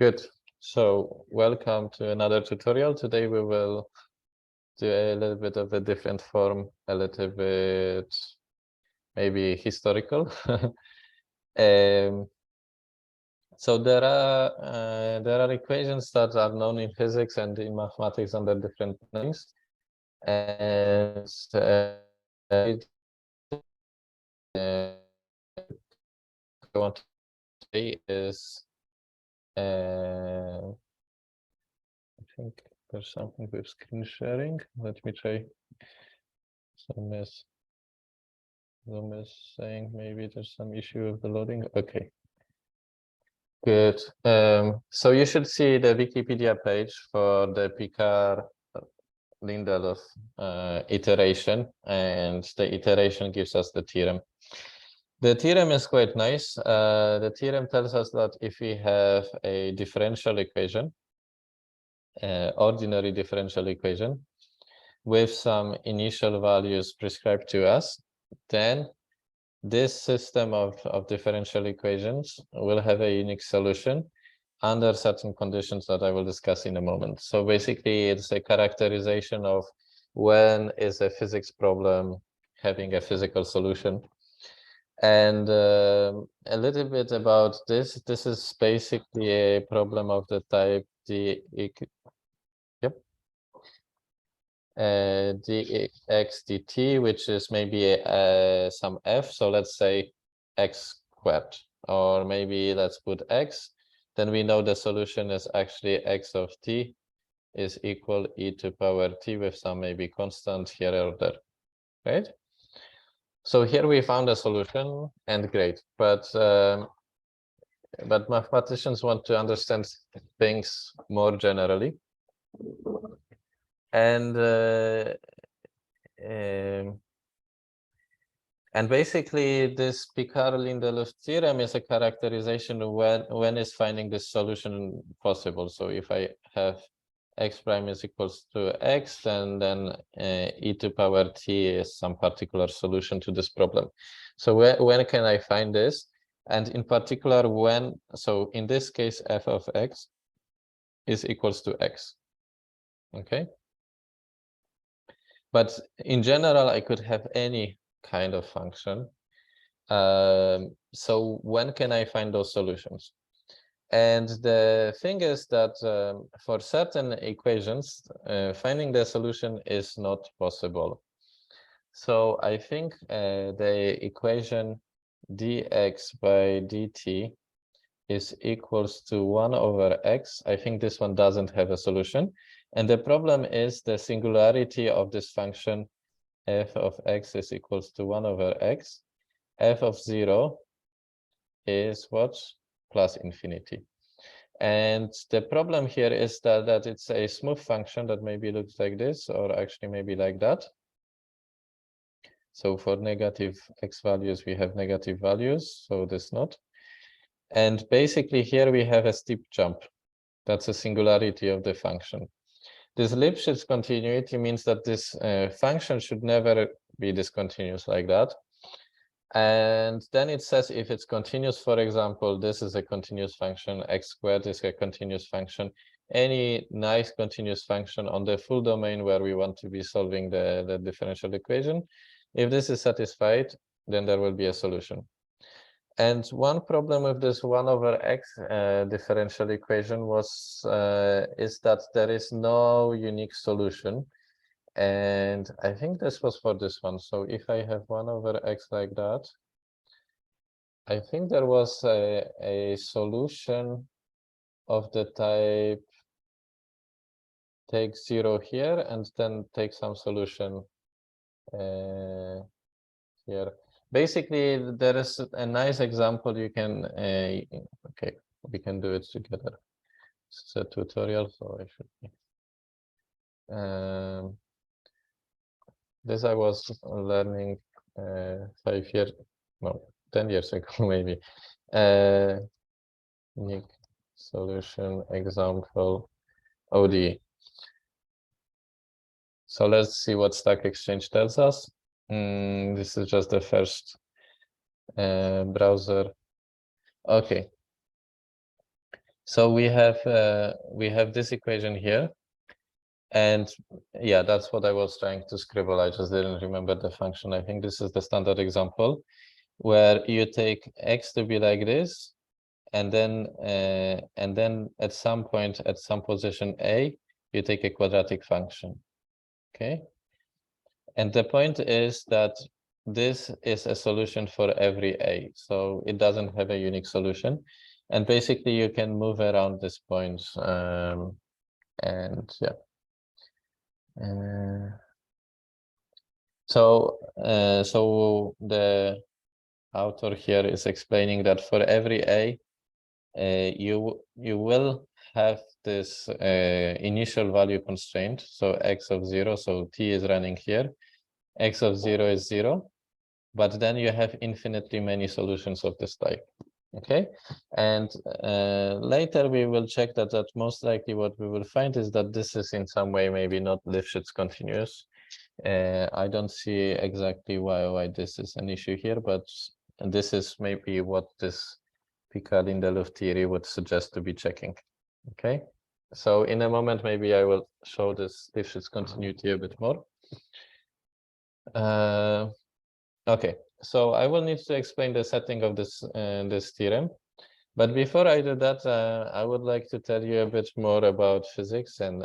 Good. So welcome to another tutorial. Today we will do a little bit of a different form, a little bit maybe historical. So there are equations that are known in physics and in mathematics under different names, and I want to say is I think there's something with screen sharing. Let me try. Zoom is saying maybe there's some issue with the loading. Okay. Good. So you should see the Wikipedia page for the Picard Lindelöf iteration, and the iteration gives us the theorem. The theorem is quite nice. The theorem tells us that if we have a differential equation, ordinary differential equation, with some initial values prescribed to us, then this system of differential equations will have a unique solution under certain conditions that I will discuss in a moment. So basically, it's a characterization of when is a physics problem having a physical solution. And a little bit about this. This is basically a problem of the type dx dt, which is maybe some f. So let's say x squared, or maybe let's put x. Then we know the solution is actually x of t is equal e to power t with some maybe constant here or there, right? So here we found a solution, and great. But mathematicians want to understand things more generally. And basically, this Picard-Lindelöf theorem is a characterization of when is finding this solution possible. So if I have x prime is equals to x, then e to power t is some particular solution to this problem. So when can I find this? And in particular, when, so in this case, f of x is equals to x, okay? But in general, I could have any kind of function. So when can I find those solutions? And the thing is that for certain equations, finding the solution is not possible. So I think the equation dx by dt is equals to 1 over x. I think this one doesn't have a solution. And the problem is the singularity of this function f of x is equals to 1 over x. F of 0 is what? Plus infinity. And the problem here is that it's a smooth function that maybe looks like this, or actually maybe like that. So for negative x values, we have negative values, so this not. And basically here we have a steep jump. That's a singularity of the function. This Lipschitz continuity means that this function should never be discontinuous like that. And then it says if it's continuous, for example, this is a continuous function, x squared is a continuous function, any nice continuous function on the full domain where we want to be solving the differential equation. If this is satisfied, then there will be a solution. And one problem with this 1 over x differential equation was is that there is no unique solution. And I think this was for this one. So if I have 1 over x like that, I think there was a solution of the type take 0 here and then take some solution here. Basically, there is a nice example you can, okay, we can do it together. It's a tutorial, so I should be. This I was learning 10 years ago, maybe. Unique solution example ODE. So let's see what Stack Exchange tells us. This is just the first browser. Okay. So we have this equation here. And yeah, that's what I was trying to scribble. I just didn't remember the function. I think this is the standard example where you take x to be like this, and then at some point, at some position a, you take a quadratic function. Okay. And the point is that this is a solution for every a, so it doesn't have a unique solution. And basically, you can move around this point, and yeah. So the author here is explaining that for every a, you will have this initial value constraint, so x of 0, so t is running here, x of 0 is 0, but then you have infinitely many solutions of this type. Okay, and later we will check that most likely what we will find is that this is in some way maybe not Lifshitz continuous. I don't see exactly why this is an issue here, but this is maybe what this Picard Lindelöf theory would suggest to be checking. Okay, so in a moment maybe I will show this Lifshitz continuity a bit more. Okay, so I will need to explain the setting of this this theorem. But before I do that, I would like to tell you a bit more about physics and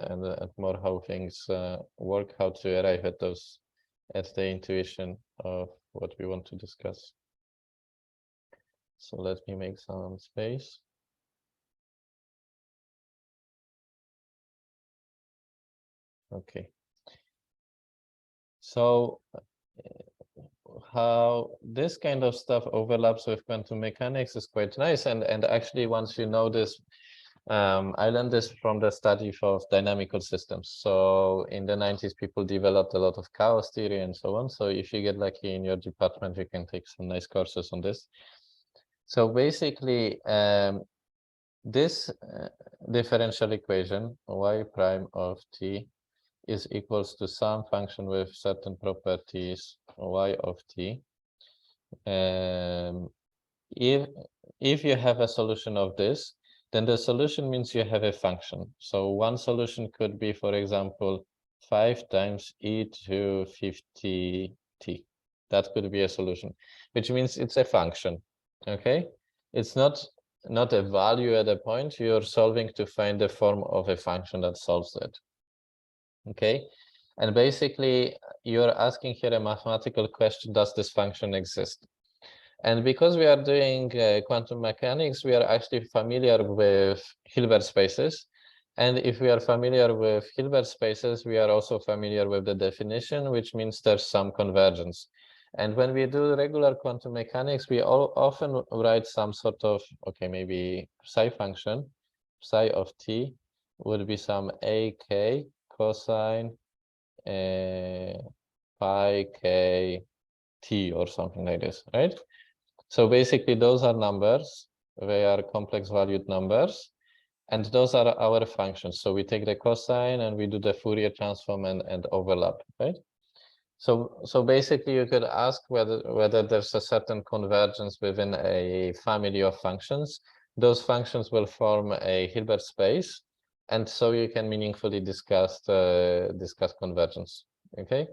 more how things work, how to arrive at those, at the intuition of what we want to discuss. So let me make some space. Okay. So how this kind of stuff overlaps with quantum mechanics is quite nice. And actually, once you know this, I learned this from the study of dynamical systems. So in the 90s, people developed a lot of chaos theory and so on. So if you get lucky in your department, you can take some nice courses on this. So basically, this differential equation, y prime of t, is equals to some function with certain properties y of t. If you have a solution of this, then the solution means you have a function. So one solution could be, for example, 5 times e to 50t. That could be a solution, which means it's a function. Okay, it's not a value at a point. You're solving to find the form of a function that solves it. Okay, and basically you're asking here a mathematical question: does this function exist? And because we are doing quantum mechanics, we are actually familiar with Hilbert spaces. And if we are familiar with Hilbert spaces, we are also familiar with the definition, which means there's some convergence. And when we do regular quantum mechanics, we often write some sort of, okay, maybe psi function, psi of t would be some ak cosine pi k t or something like this, right? So basically those are numbers, they are complex valued numbers, and those are our functions. So we take the cosine and we do the Fourier transform and overlap, right? So basically you could ask whether there's a certain convergence within a family of functions. Those functions will form a Hilbert space, and so you can meaningfully discuss convergence. Okay.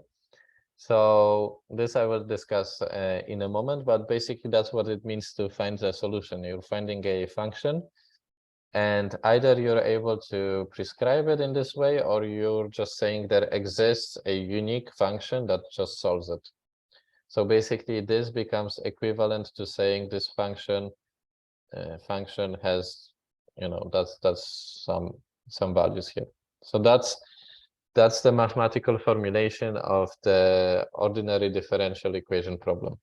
So this I will discuss in a moment, but basically that's what it means to find a solution. You're finding a function, and either you're able to prescribe it in this way, or you're just saying there exists a unique function that just solves it. So basically this becomes equivalent to saying this function has, you know, that's some values here. So that's the mathematical formulation of the ordinary differential equation problem.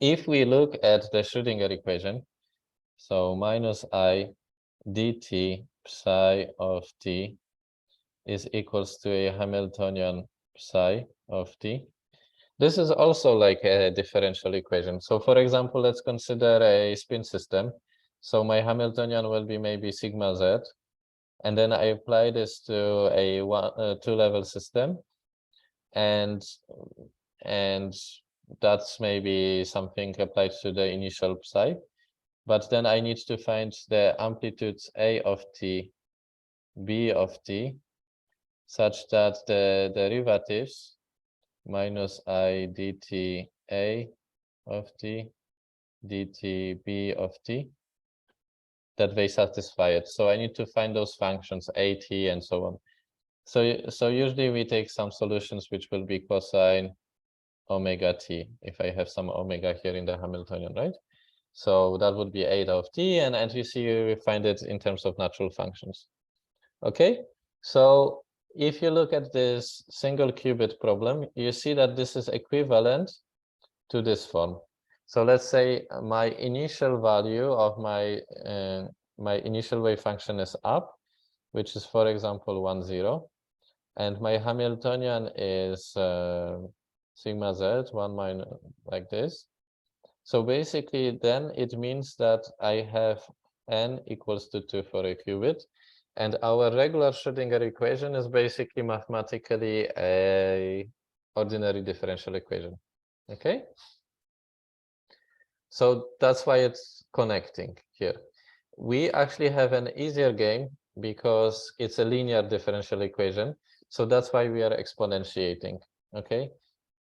If we look at the Schrödinger equation, so minus I dt psi of t is equals to a Hamiltonian psi of t. This is also like a differential equation. So for example, let's consider a spin system. So my Hamiltonian will be maybe sigma z. And then I apply this to a two-level system, and that's maybe something applied to the initial psi. but then I need to find the amplitudes A of t, B of t, such that the derivatives minus I dt A of t, dt B of t, that they satisfy it. So I need to find those functions A, t, and so on. So usually we take some solutions which will be cosine omega t, if I have some omega here in the Hamiltonian, right? So that would be eta of t, and you see we find it in terms of natural functions. Okay, so if you look at this single qubit problem, you see that this is equivalent to this form. So let's say my initial value of my initial wave function is up, which is, for example, 1, 0. And my Hamiltonian is sigma z, 1 minus, like this. So basically, then it means that I have n equals to 2 for a qubit. And our regular Schrodinger equation is basically mathematically a ordinary differential equation. Okay? So that's why it's connecting here. We actually have an easier game because it's a linear differential equation. So that's why we are exponentiating. Okay?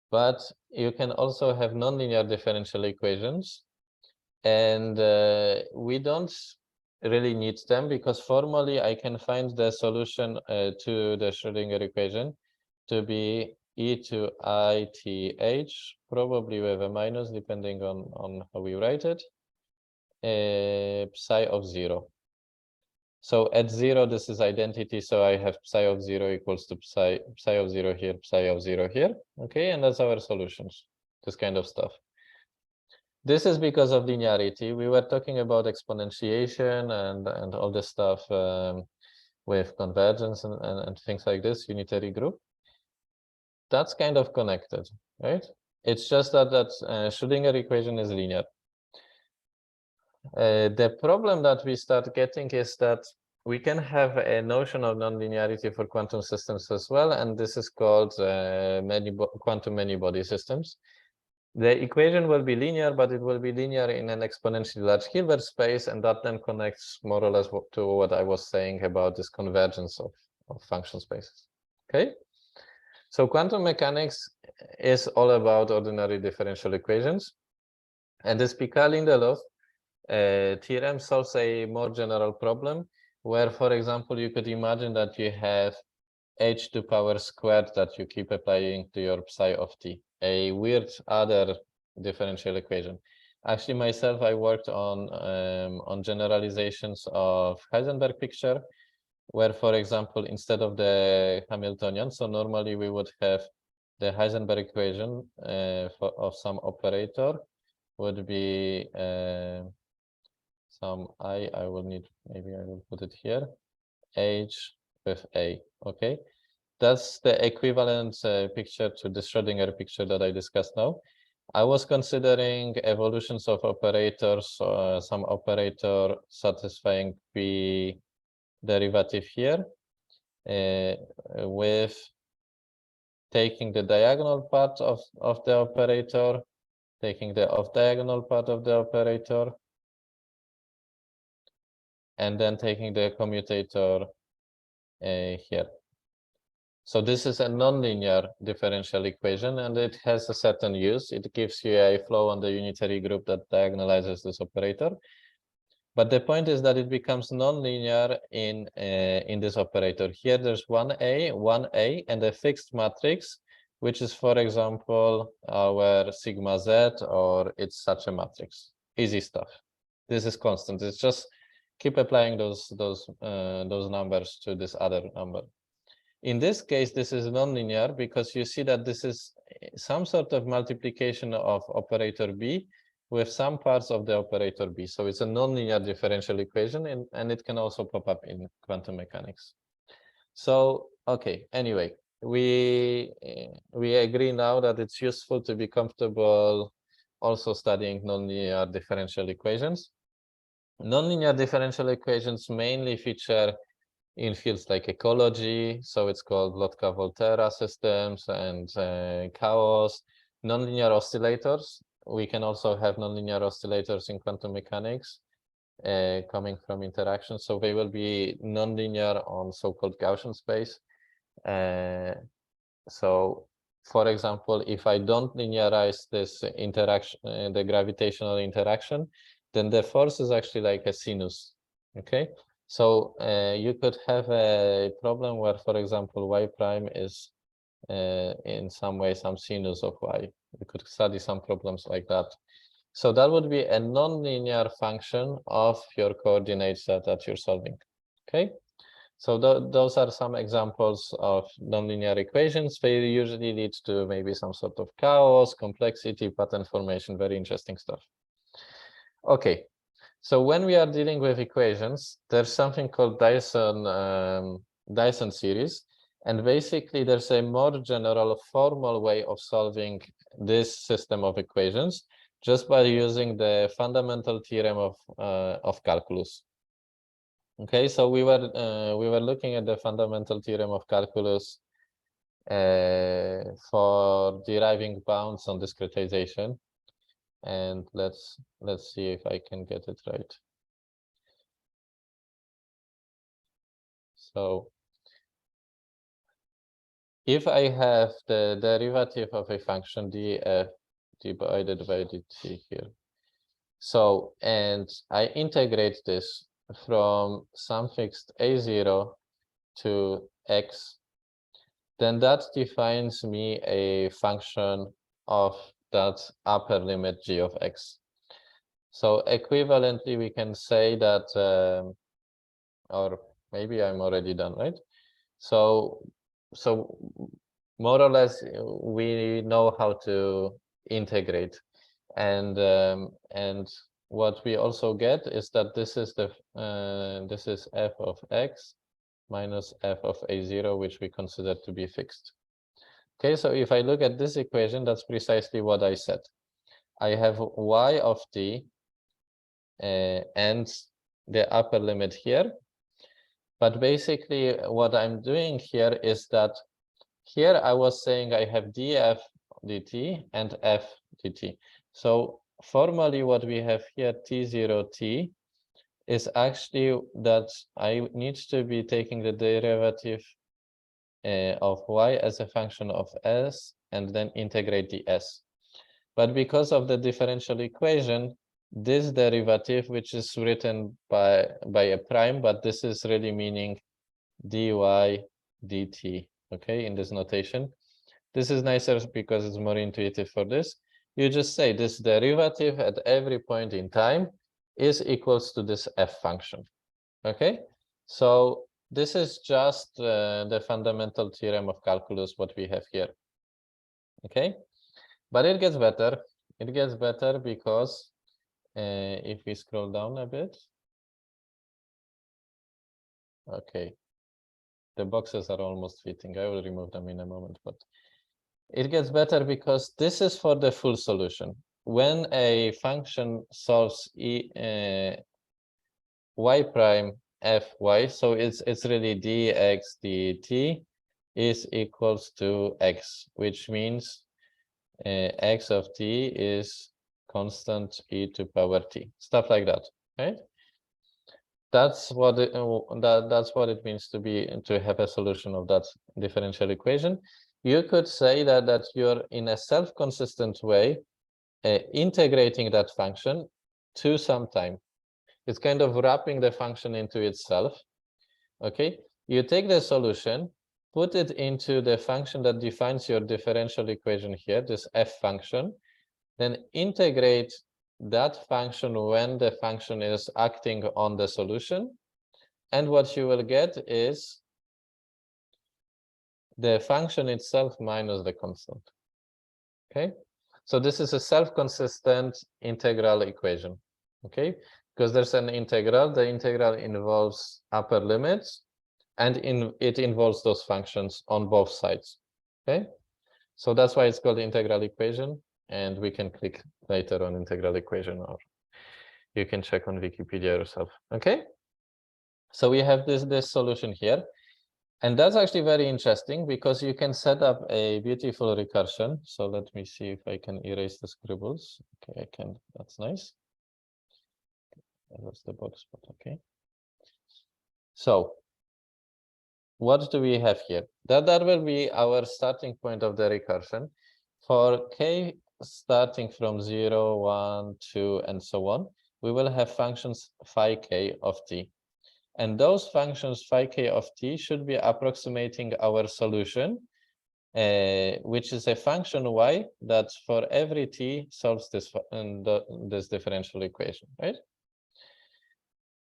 But you can also have nonlinear differential equations. And we don't really need them because formally I can find the solution to the Schrodinger equation to be e to I t h, probably with a minus depending on how we write it, psi of 0. So at 0, this is identity, so I have psi of 0 equals to psi of 0 here, psi of 0 here. Okay, and that's our solutions, this kind of stuff. This is because of linearity. We were talking about exponentiation and all this stuff with convergence and things like this, unitary group. That's kind of connected, right? It's just that Schrodinger equation is linear. The problem that we start getting is that we can have a notion of nonlinearity for quantum systems as well, and this is called quantum many-body systems. The equation will be linear, but it will be linear in an exponentially large Hilbert space, and that then connects more or less to what I was saying about this convergence of function spaces. Okay, so quantum mechanics is all about ordinary differential equations, and this Picard-Lindelöf theorem solves a more general problem, where, for example, you could imagine that you have h to power squared that you keep applying to your psi of t, a weird other differential equation. Actually, myself, I worked on generalizations of Heisenberg picture, where, for example, instead of the Hamiltonian, so normally we would have the Heisenberg equation of some operator would be some I will need, maybe I will put it here, h with a, okay? That's the equivalent picture to the Schrodinger picture that I discussed now. I was considering evolutions of operators, some operator satisfying P derivative here, with taking the diagonal part of the operator, taking the off-diagonal part of the operator, and then taking the commutator here. So this is a nonlinear differential equation, and it has a certain use. It gives you a flow on the unitary group that diagonalizes this operator. But the point is that it becomes nonlinear in this operator. Here there's 1A, and a fixed matrix, which is, for example, our sigma z, or it's such a matrix. Easy stuff. This is constant. It's just keep applying those numbers to this other number. In this case, this is nonlinear because you see that this is some sort of multiplication of operator B with some parts of the operator B. So it's a nonlinear differential equation, and it can also pop up in quantum mechanics. So, okay, anyway, we agree now that it's useful to be comfortable also studying nonlinear differential equations. Nonlinear differential equations mainly feature in fields like ecology, so it's called Lotka-Volterra systems, and chaos, nonlinear oscillators. we can also have nonlinear oscillators in quantum mechanics coming from interaction. So they will be nonlinear on so-called Gaussian space. So, for example, if I don't linearize this interaction, the gravitational interaction, then the force is actually like a sinus. Okay, so you could have a problem where, for example, y prime is in some way some sinus of y. We could study some problems like that. So that would be a non-linear function of your coordinates that you're solving. Okay, so those are some examples of nonlinear equations. They usually lead to maybe some sort of chaos, complexity, pattern formation, very interesting stuff. Okay, so when we are dealing with equations, there's something called Dyson series. And basically, there's a more general formal way of solving this system of equations just by using the fundamental theorem of calculus. Okay, so we were looking at the fundamental theorem of calculus for deriving bounds on discretization, and let's see if I can get it right. So if I have the derivative of a function df divided by dt here, so and I integrate this from some fixed a0 to x, then that defines me a function of that upper limit g of x. So equivalently, we can say that, or maybe I'm already done, right? So more or less, we know how to integrate, and what we also get is that this is f of x minus f of a0, which we consider to be fixed. Okay, so if I look at this equation, that's precisely what I said. I have y of t and the upper limit here. But basically, what I'm doing here is that here I was saying I have df dt and f dt. So formally, what we have here, t0t, is actually that I need to be taking the derivative of y as a function of s and then integrate the s. But because of the differential equation, this derivative, which is written by a prime, but this is really meaning dy dt, okay, in this notation. This is nicer because it's more intuitive for this. You just say this derivative at every point in time is equals to this f function, okay? So this is just the fundamental theorem of calculus, what we have here, okay? But it gets better. It gets better because if we scroll down a bit, okay, the boxes are almost fitting. I will remove them in a moment, but it gets better because this is for the full solution. When a function solves y prime fy, so it's really dx dt is equals to x, which means x of t is constant e to power t, stuff like that, right? That's what it means to have a solution of that differential equation. You could say that you're in a self-consistent way integrating that function to some time. It's kind of wrapping the function into itself. Okay, you take the solution, put it into the function that defines your differential equation here, this f function, then integrate that function when the function is acting on the solution. And what you will get is the function itself minus the constant. Okay, so this is a self-consistent integral equation. Okay, because there's an integral, the integral involves upper limits, and it involves those functions on both sides. Okay, so that's why it's called the integral equation, and we can click later on integral equation, or you can check on Wikipedia yourself. Okay, so we have this solution here. And that's actually very interesting because you can set up a beautiful recursion. So let me see if I can erase the scribbles. Okay, I can. That's nice. That's the box, but okay. So what do we have here? That will be our starting point of the recursion. For k starting from 0, 1, 2, and so on, we will have functions phi k of t. And those functions phi k of t should be approximating our solution, which is a function y that for every t solves this differential equation, right?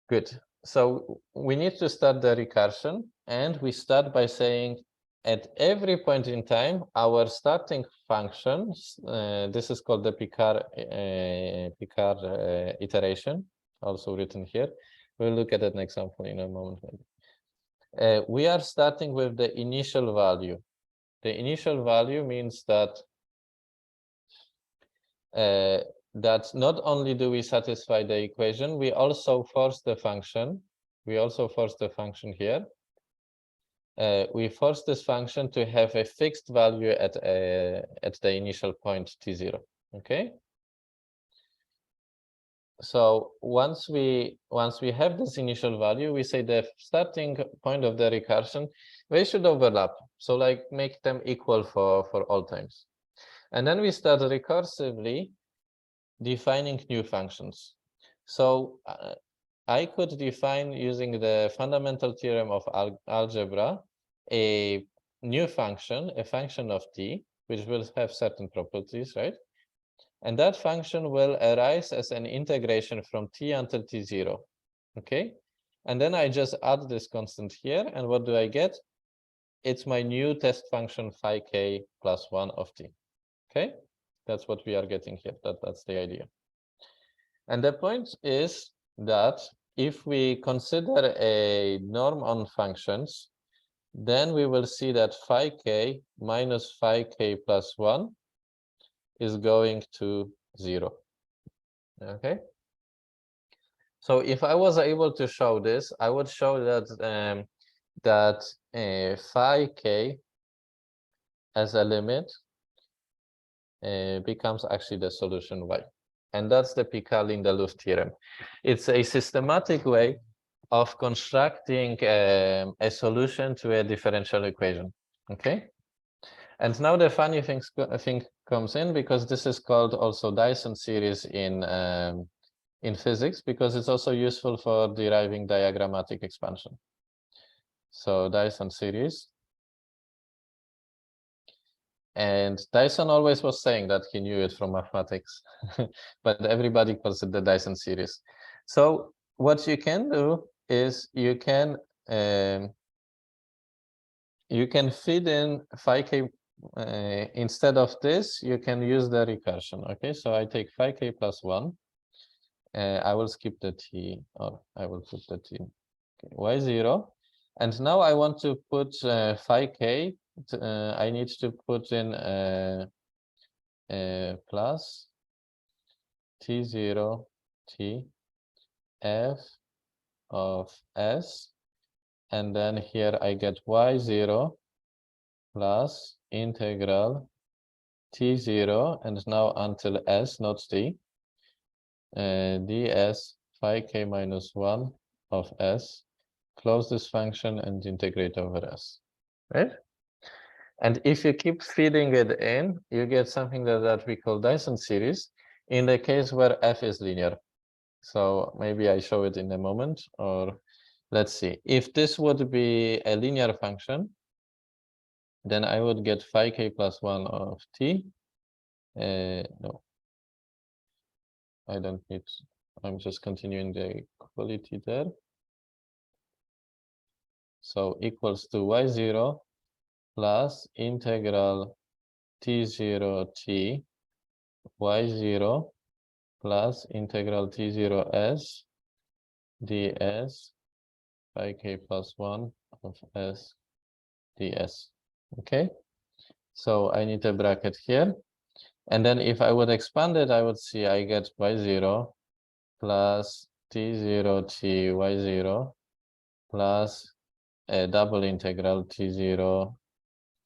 Good. So we need to start the recursion, and we start by saying at every point in time, our starting function, this is called the Picard iteration, also written here. We'll look at an example in a moment. We are starting with the initial value. The initial value means that that not only do we satisfy the equation, we also force the function. We also force the function here. We force this function to have a fixed value at the initial point t0. Okay. So once we have this initial value, we say the starting point of the recursion, they should overlap. So like make them equal for all times. And then we start recursively defining new functions. So I could define, using the fundamental theorem of algebra, a new function, a function of t, which will have certain properties, right? And that function will arise as an integration from t until t0, okay? And then I just add this constant here, and what do I get? It's my new test function phi k plus 1 of t, okay? That's what we are getting here. That's the idea. And the point is that if we consider a norm on functions, then we will see that phi k minus phi k plus 1 is going to 0. Okay. So if I was able to show this, I would show that phi k as a limit becomes actually the solution y. And that's the Picard-Lindelöf theorem. It's a systematic way of constructing a solution to a differential equation. Okay. And now the funny thing comes in, because this is called also Dyson series in physics, because it's also useful for deriving diagrammatic expansion. So Dyson series. And Dyson always was saying that he knew it from mathematics, but everybody calls it the Dyson series. So what you can do is you can feed in phi k instead of this. You can use the recursion. Okay, so I take phi k plus 1. I will skip the t, or I will put the t. Okay, y0, and now I want to put phi k. I need to put in plus t0 t f of s, and then here I get y0 plus integral t0, and now until s, not t, ds phi k minus 1 of s, close this function and integrate over s, right? And if you keep feeding it in, you get something that we call Dyson series, in the case where f is linear. So maybe I show it in a moment, or let's see. If this would be a linear function, then I would get phi k plus 1 of t. No, I don't need, I'm just continuing the equality there. So equals to y0 plus integral t0 t y0 plus integral t0 s ds phi k plus 1 of s ds. Okay, so I need a bracket here, and then if I would expand it, I would see I get y0 plus t0 t y0 plus a double integral T0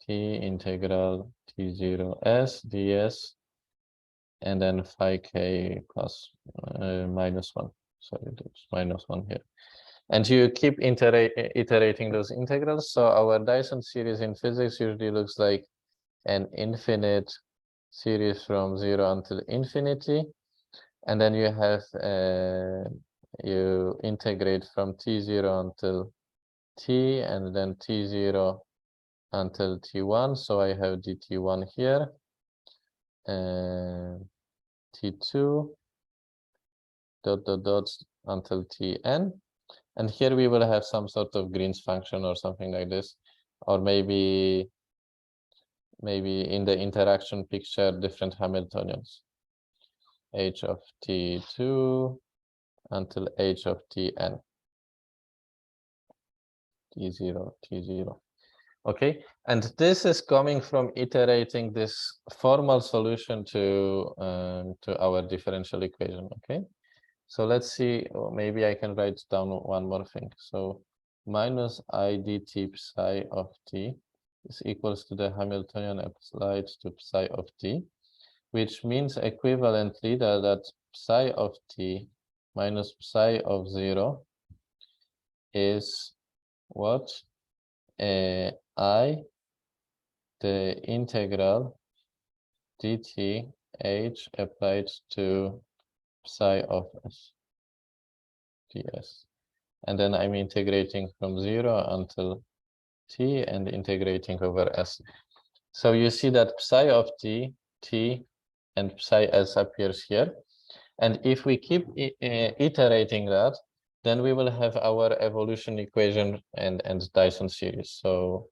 T integral T0 S ds, and then phi k plus -1. Sorry, there's -1 here. And you keep iterating those integrals. So our Dyson series in physics usually looks like an infinite series from 0 until infinity. And then you have, you integrate from T0 until T, and then T0 until T1. So I have dt1 here, T2, dot, until Tn. And here we will have some sort of Green's function or something like this, or maybe in the interaction picture, different Hamiltonians. H of T2 until H of Tn. T0. Okay, and this is coming from iterating this formal solution to our differential equation. Okay, so let's see, maybe I can write down one more thing. So minus I dt psi of t is equals to the Hamiltonian applied to psi of t, which means equivalently that psi of t minus psi of 0 is what? I, the integral dt h applied to psi of s ds. And then I'm integrating from 0 until t and integrating over s. So you see that psi of t, and psi s appears here. And if we keep iterating that, then we will have our evolution equation and Dyson series. So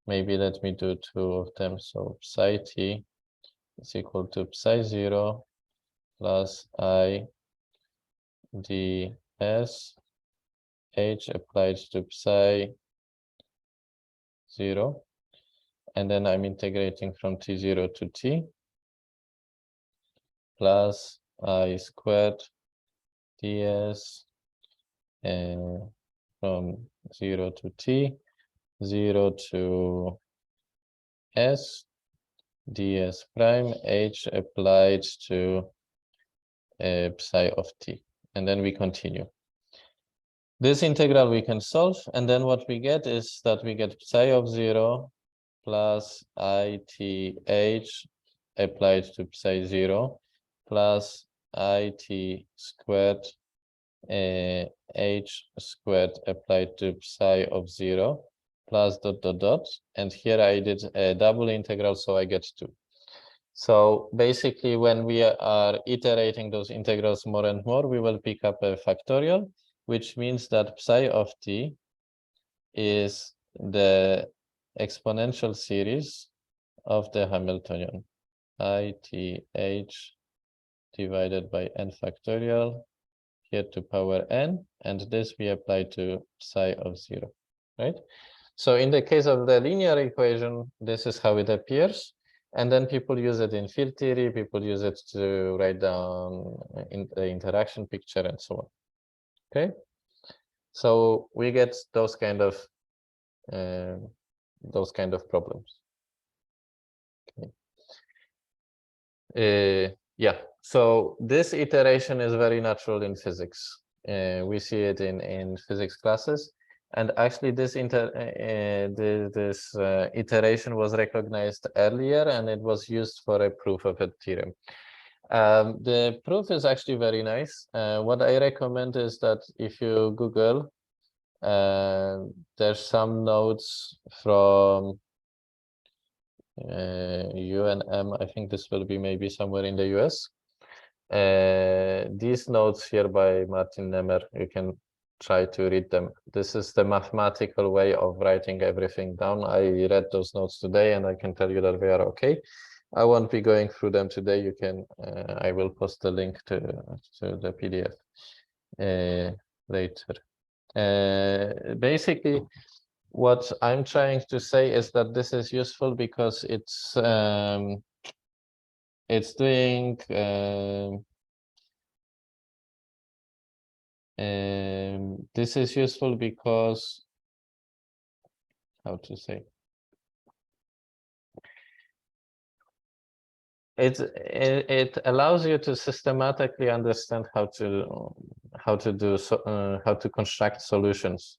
maybe let me do two of them. So psi t is equal to psi 0 plus I ds h applied to psi 0. And then I'm integrating from t0 to t plus I squared ds from 0 to t, 0 to s, ds prime h applied to psi of t. And then we continue. This integral we can solve, and then what we get is that we get psi of 0 plus ith applied to psi 0 plus it squared h squared applied to psi of 0 plus ... And here I did a double integral, so I get 2. So basically, when we are iterating those integrals more and more, we will pick up a factorial, which means that psi of t is the exponential series of the Hamiltonian ith divided by n factorial here to power n, and this we apply to psi of 0, right? So in the case of the linear equation, this is how it appears. And then people use it in field theory, people use it to write down in the interaction picture and so on. Okay, so we get those kind of problems. Okay. Yeah, so this iteration is very natural in physics. We see it in physics classes. And actually, this iteration was recognized earlier, and it was used for a proof of a theorem. The proof is actually very nice. What I recommend is that if you Google, there's some notes from UNM. I think this will be maybe somewhere in the US. These notes here by Martin Nemmer, you can try to read them. This is the mathematical way of writing everything down. I read those notes today, and I can tell you that they are okay. I won't be going through them today. You can, I will post the link to the PDF later. Basically, what I'm trying to say is that this is useful because it's doing this is useful because how to say, it allows you to systematically understand how to construct solutions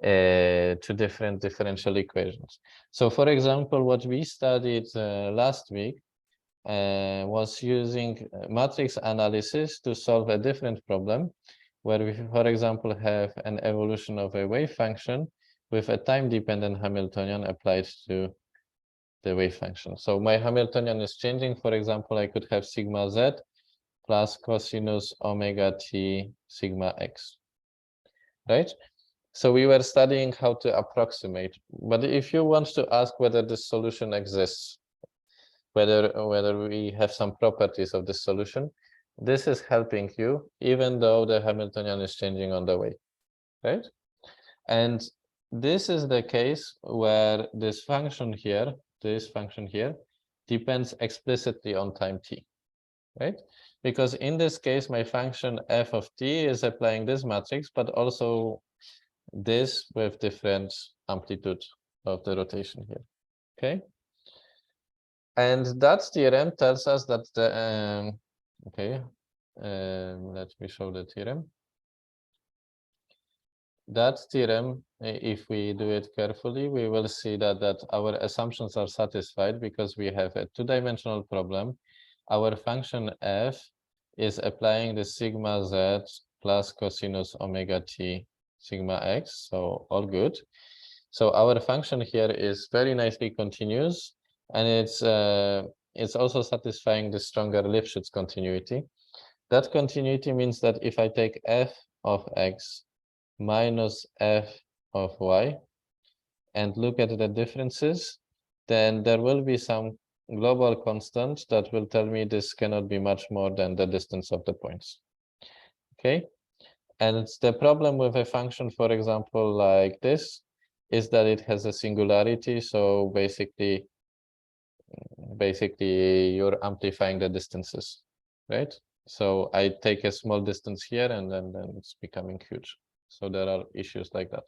to different differential equations. So for example, what we studied last week was using matrix analysis to solve a different problem, where we, for example, have an evolution of a wave function with a time-dependent Hamiltonian applied to the wave function. So my Hamiltonian is changing. For example, I could have sigma z plus cosinus omega t sigma x, right? So we were studying how to approximate. But if you want to ask whether this solution exists, whether we have some properties of this solution, this is helping you, even though the Hamiltonian is changing on the way, right? And this is the case where this function here depends explicitly on time t, right? Because in this case, my function f of t is applying this matrix, but also this with different amplitude of the rotation here, okay? And that theorem tells us that the, let me show the theorem. That theorem, if we do it carefully, we will see that our assumptions are satisfied because we have a two-dimensional problem. Our function f is applying the sigma z plus cosinus omega t sigma x, so all good. So our function here is very nicely continuous, and it's also satisfying the stronger Lifshitz continuity. That continuity means that if I take f of x minus f of y and look at the differences, then there will be some global constant that will tell me this cannot be much more than the distance of the points. Okay, and it's the problem with a function, for example, like this, is that it has a singularity. So basically you're amplifying the distances, right? So I take a small distance here and then it's becoming huge. So there are issues like that.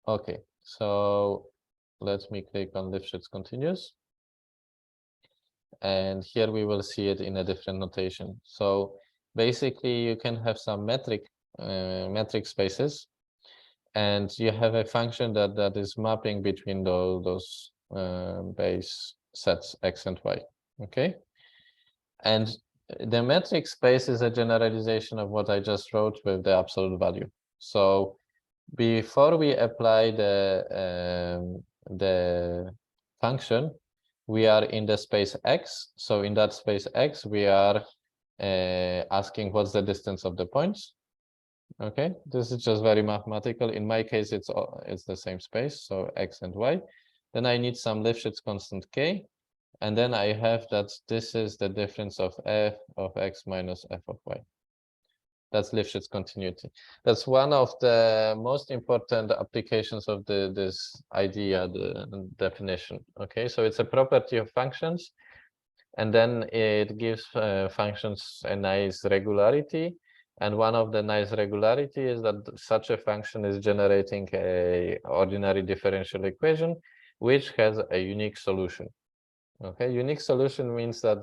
Okay, so let me click on Lifshitz continuous. And here we will see it in a different notation. So basically you can have some metric spaces, and you have a function that is mapping between those base sets x and y, okay? And the metric space is a generalization of what I just wrote with the absolute value. So before we apply the function, we are in the space x. So in that space x, we are asking what's the distance of the points. Okay, this is just very mathematical. In my case, it's the same space, so x and y. Then I need some Lifshitz constant k, and then I have that this is the difference of f of x minus f of y. That's Lifshitz continuity. That's one of the most important applications of this idea, the definition. Okay, so it's a property of functions, and then it gives functions a nice regularity. And one of the nice regularity is that such a function is generating a ordinary differential equation, which has a unique solution. Okay, unique solution means that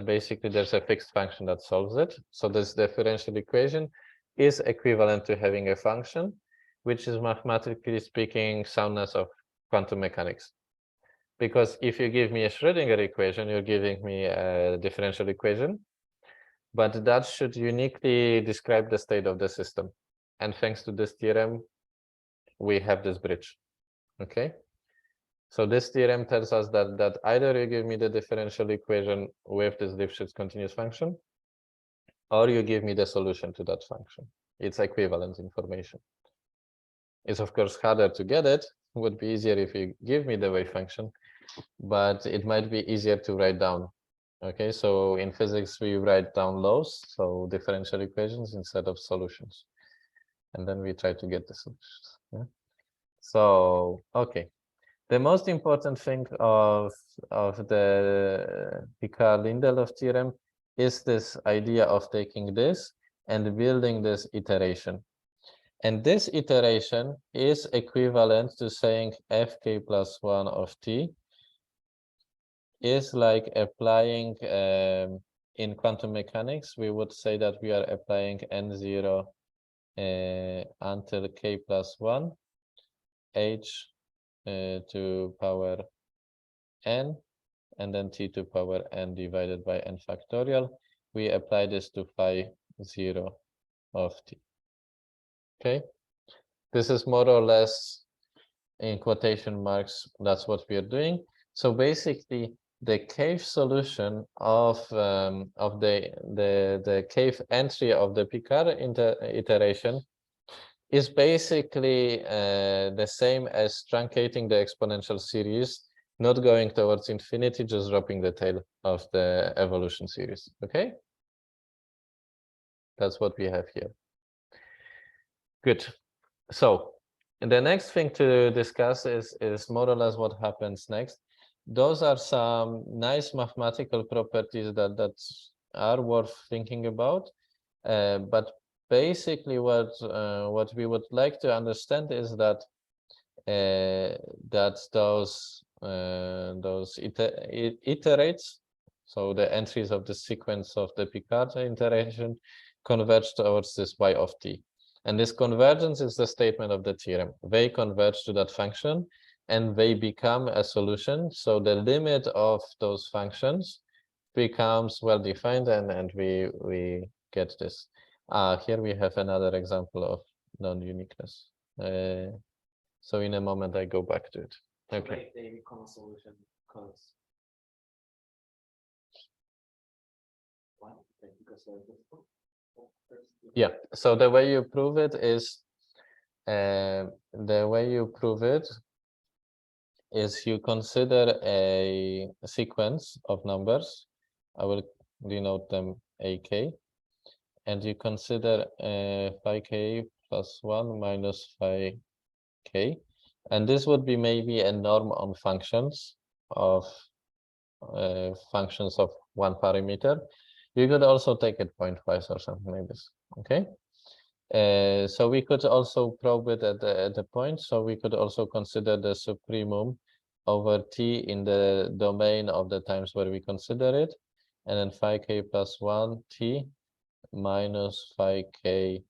basically there's a fixed function that solves it. So this differential equation is equivalent to having a function, which is mathematically speaking soundness of quantum mechanics. Because if you give me a Schroedinger equation, you're giving me a differential equation, but that should uniquely describe the state of the system. And thanks to this theorem, we have this bridge. Okay. So this theorem tells us that either you give me the differential equation with this Lifshitz continuous function, or you give me the solution to that function. It's equivalent information. It's of course harder to get it. It would be easier if you give me the wave function, but it might be easier to write down. Okay, so in physics we write down laws, so differential equations instead of solutions, and then we try to get the solutions. Yeah? So okay. The most important thing of the Picard-Lindelöf theorem is this idea of taking this and building this iteration. And this iteration is equivalent to saying fk plus 1 of t is like applying in quantum mechanics, we would say that we are applying n0 until k plus 1 h to power n, and then t to power n divided by n factorial. We apply this to phi 0 of t. Okay, this is more or less, in quotation marks, that's what we are doing. So basically, the cave solution of the cave entry of the Picard iteration is basically the same as truncating the exponential series, not going towards infinity, just dropping the tail of the evolution series. Okay, that's what we have here. Good. So the next thing to discuss is more or less what happens next. Those are some nice mathematical properties that are worth thinking about. But basically, what we would like to understand is that those iterates, so the entries of the sequence of the Picard iteration, converge towards this y of t. And this convergence is the statement of the theorem. They converge to that function and they become a solution. So the limit of those functions becomes well defined, and we get this. Here we have another example of non-uniqueness. So in a moment I go back to it. Okay. They become a solution because why? Because they're difficult. Yeah. So the way you prove it is you consider a sequence of numbers. I will denote them AK, and you consider phi k plus 1 minus phi k, and this would be maybe a norm on functions of one parameter. You could also take it pointwise or something like this. Okay. So we could also probe it at the point. So we could also consider the supremum over t in the domain of the times where we consider it, and then phi k plus 1 t minus phi k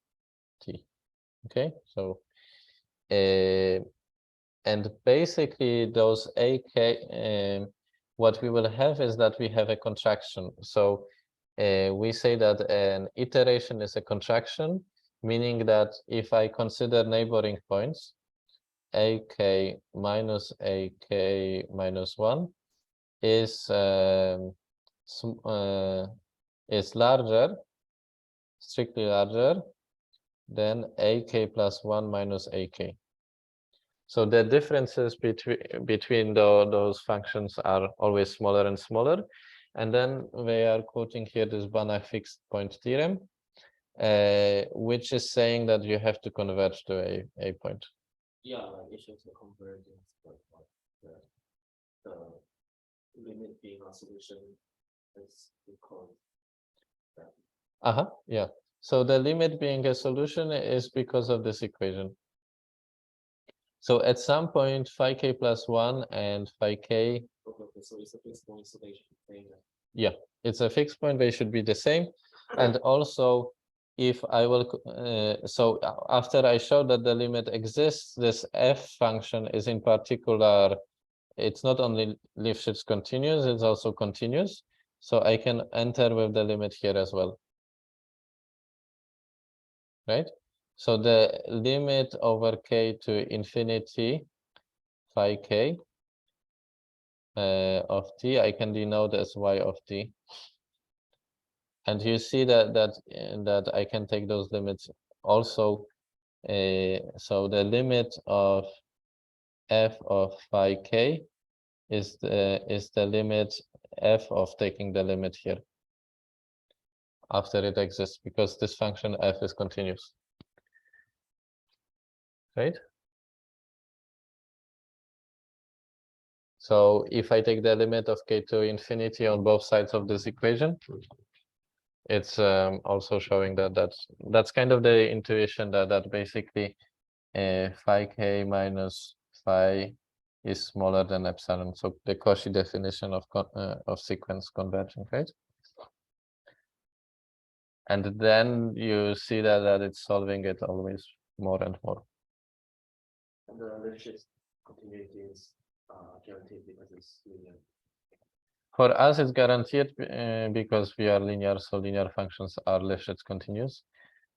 t. Okay, so and basically those ak, what we will have is that we have a contraction. So we say that an iteration is a contraction, meaning that if I consider neighboring points, ak minus 1 is larger, strictly larger than ak plus 1 minus ak. So the differences between those functions are always smaller and smaller. And then they are quoting here this Banach fixed point theorem, which is saying that you have to converge to a point. Yeah, like it shows the convergence, but the limit being a solution is because that. Yeah. So the limit being a solution is because of this equation. So at some point, phi k plus 1 and phi k. Okay, so it's a fixed point, so they should be saying that. Yeah, it's a fixed point, they should be the same. And also, if I will, so after I show that the limit exists, this f function is in particular, it's not only Lifshitz continuous, it's also continuous. So I can enter with the limit here as well. Right? So the limit over k to infinity phi k of t, I can denote as y of t. And you see that I can take those limits also. So the limit of f of phi k is the limit f of taking the limit here after it exists, because this function f is continuous. Right? So if I take the limit of k to infinity on both sides of this equation, it's also showing that that's kind of the intuition that basically phi k minus phi is smaller than epsilon. So the Cauchy definition of sequence converging, right? And then you see that it's solving it always more and more. And the Lipschitz continuity is guaranteed because it's linear. For us, it's guaranteed because we are linear, so linear functions are Lipschitz continuous.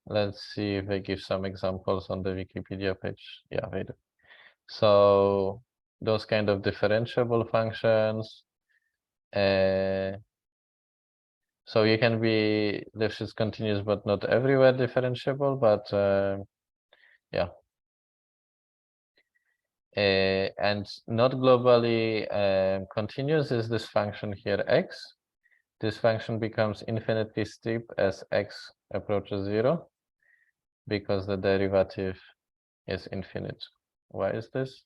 Let's see if they give some examples on the Wikipedia page. Yeah, they do. So those kind of differentiable functions. So you can be Lipschitz continuous, but not everywhere differentiable. But yeah. And not globally continuous is this function here x. This function becomes infinitely steep as x approaches 0 because the derivative is infinite. Why is this?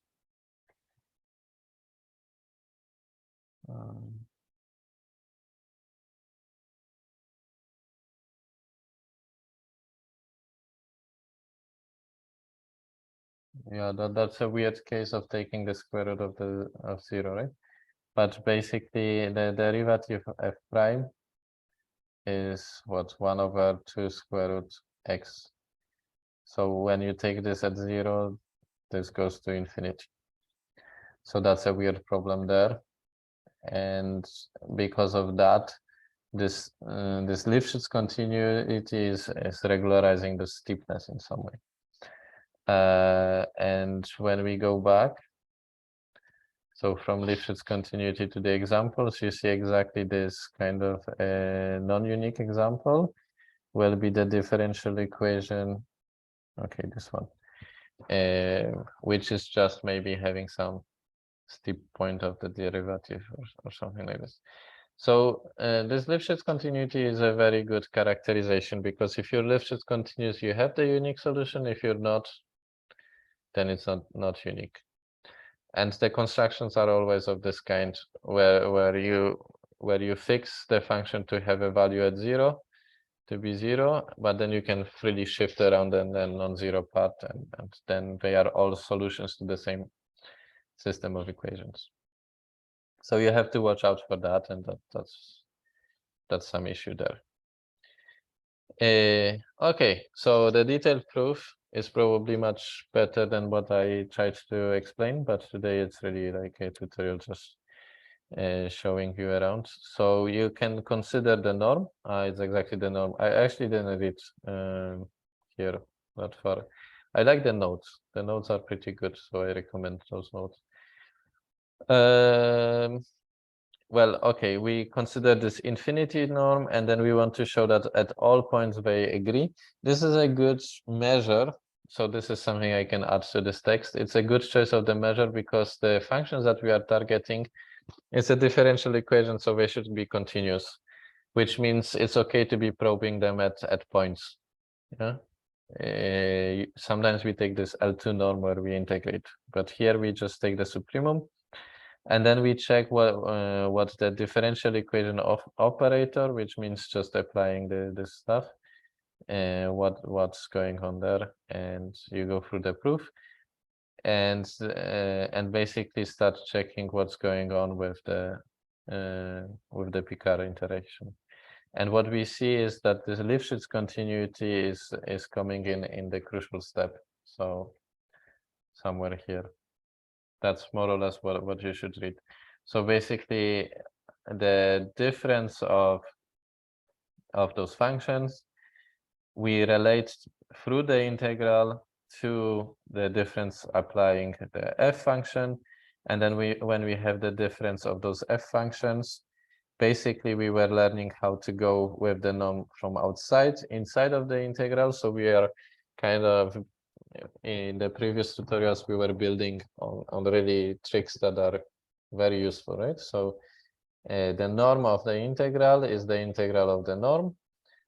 Yeah, that's a weird case of taking the square root of 0, right? But basically the derivative of f prime is what, 1 over 2 square root x. So when you take this at 0, this goes to infinity. So that's a weird problem there. And because of that, this Lipschitz continuity is regularizing the steepness in some way. And when we go back, so from Lipschitz continuity to the examples, you see exactly this kind of non-unique example will be the differential equation. Okay, this one, which is just maybe having some steep point of the derivative or something like this. So this Lipschitz continuity is a very good characterization, because if you're Lipschitz continuous, you have the unique solution. If you're not, then it's not unique. And the constructions are always of this kind, where you fix the function to have a value at 0, to be 0, but then you can freely shift around and then non-zero part, and then they are all solutions to the same system of equations. So you have to watch out for that, and that's some issue there. Okay, so the detailed proof is probably much better than what I tried to explain, but today it's really like a tutorial just showing you around. So you can consider the norm. It's exactly the norm. I actually didn't read here that far. I like the notes. The notes are pretty good, so I recommend those notes. Well, okay, we consider this infinity norm, and then we want to show that at all points they agree. This is a good measure. So this is something I can add to this text. It's a good choice of the measure because the functions that we are targeting, it's a differential equation, so they should be continuous, which means it's okay to be probing them at points. Yeah. Sometimes we take this L2 norm where we integrate, but here we just take the supremum. And then we check what's the differential equation of operator, which means just applying this stuff, what's going on there, and you go through the proof, and basically start checking what's going on with the Picard interaction. And what we see is that this Lipschitz continuity is coming in the crucial step. So somewhere here. That's more or less what you should read. So basically, the difference of those functions, we relate through the integral to the difference applying the f function. And then when we have the difference of those f functions, basically we were learning how to go with the norm from inside of the integral. So we are kind of, in the previous tutorials, we were building on really tricks that are very useful, right? So the norm of the integral is the integral of the norm.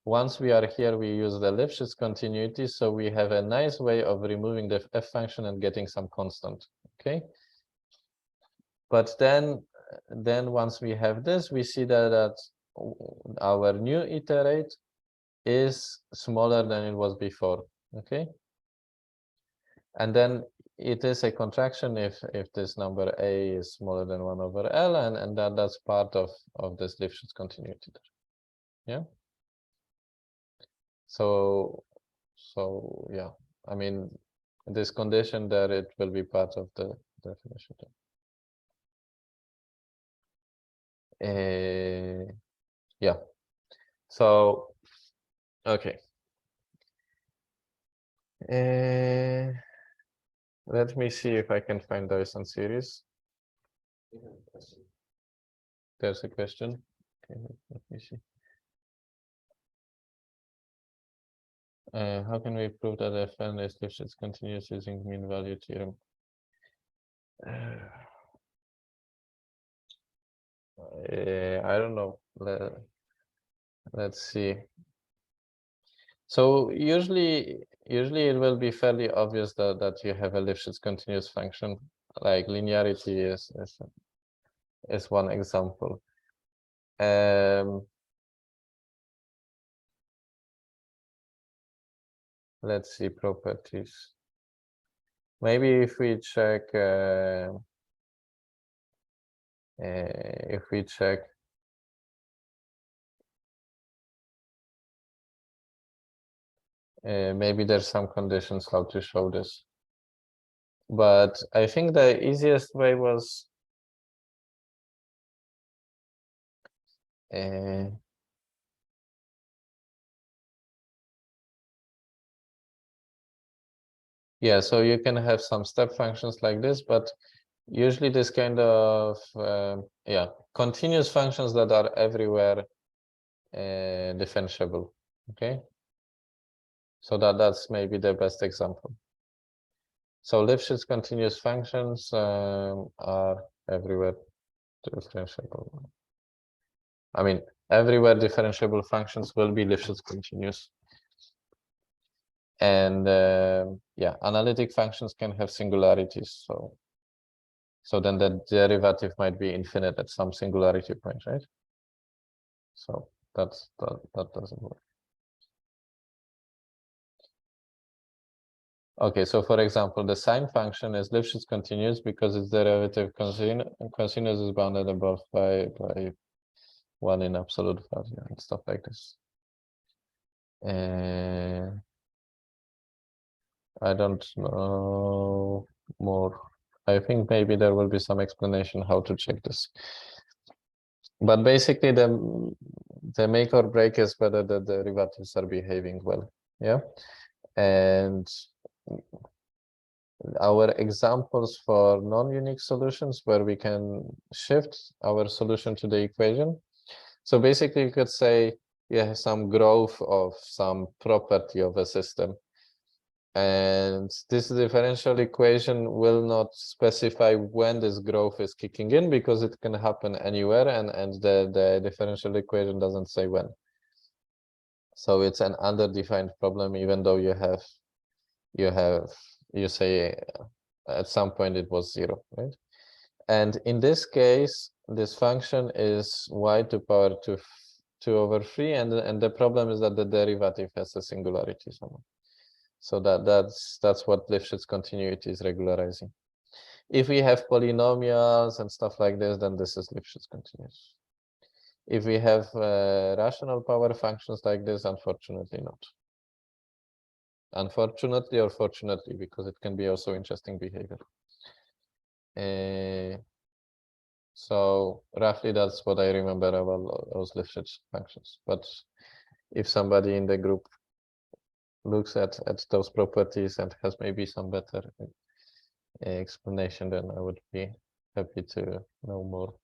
Once we are here, we use the Lipschitz continuity, so we have a nice way of removing the f function and getting some constant, okay? But then once we have this, we see that our new iterate is smaller than it was before, okay? And then it is a contraction if this number A is smaller than 1 over L, and that's part of this Lifshitz continuity there. Yeah. So yeah, I mean, this condition there, it will be part of the definition there. Yeah. So okay. Let me see if I can find Dyson series. There's a question. Okay, let me see. How can we prove that Fn is Lifshitz continuous using mean value theorem? I don't know. Let's see. So usually it will be fairly obvious that you have a Lifshitz continuous function. Like linearity is one example. Let's see properties. Maybe if we check maybe there's some conditions how to show this. But I think the easiest way was yeah, so you can have some step functions like this, but usually this kind of yeah, continuous functions that are everywhere differentiable. Okay, so that's maybe the best example. So Lifshitz continuous functions are everywhere differentiable. I mean, everywhere differentiable functions will be Lifshitz continuous. And yeah, analytic functions can have singularities. So then the derivative might be infinite at some singularity point, right? So that doesn't work. Okay, so for example, the sine function is Lifshitz continuous because its derivative cosinus is bounded above by 1 in absolute value and stuff like this. I don't know more. I think maybe there will be some explanation how to check this. But basically the make or break is whether the derivatives are behaving well. Yeah. And our examples for non-unique solutions where we can shift our solution to the equation. So basically you could say you have some growth of some property of a system. And this differential equation will not specify when this growth is kicking in because it can happen anywhere, and the differential equation doesn't say when. So it's an underdefined problem, even though you say at some point it was 0, right? And in this case, this function is y to power 2 over 3, and the problem is that the derivative has a singularity somewhere. So that's what Lifshitz continuity is regularizing. If we have polynomials and stuff like this, then this is Lifshitz continuous. If we have rational power functions like this, unfortunately not. Unfortunately or fortunately, because it can be also interesting behavior. So roughly that's what I remember about those Lifshitz functions. But if somebody in the group looks at those properties and has maybe some better explanation, then I would be happy to know more.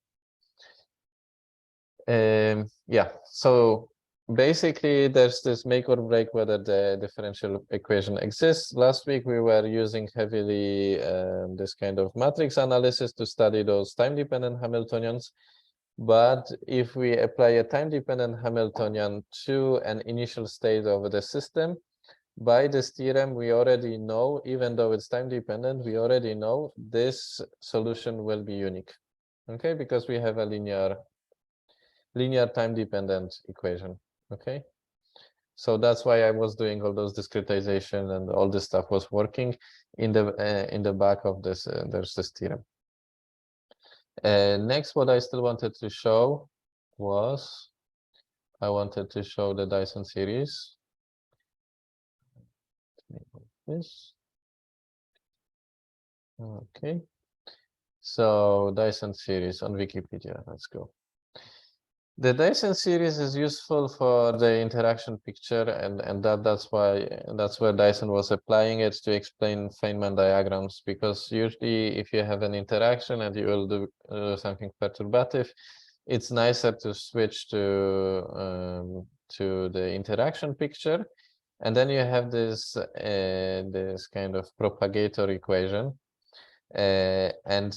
Yeah, so basically there's this make or break whether the differential equation exists. Last week we were using heavily this kind of matrix analysis to study those time-dependent Hamiltonians. But if we apply a time-dependent Hamiltonian to an initial state of the system, by this theorem, we already know, even though it's time-dependent, we already know this solution will be unique. Okay, because we have a linear time-dependent equation. Okay, So that's why I was doing all those discretization and all this stuff was working in the back of this. There's this theorem. Next, what I still wanted to show was I wanted to show the Dyson series. This. Okay. So Dyson series on Wikipedia. Let's go. The Dyson series is useful for the interaction picture, and that's where Dyson was applying it to explain Feynman diagrams, because usually if you have an interaction and you will do something perturbative, it's nicer to switch to the interaction picture, and then you have this this kind of propagator equation, and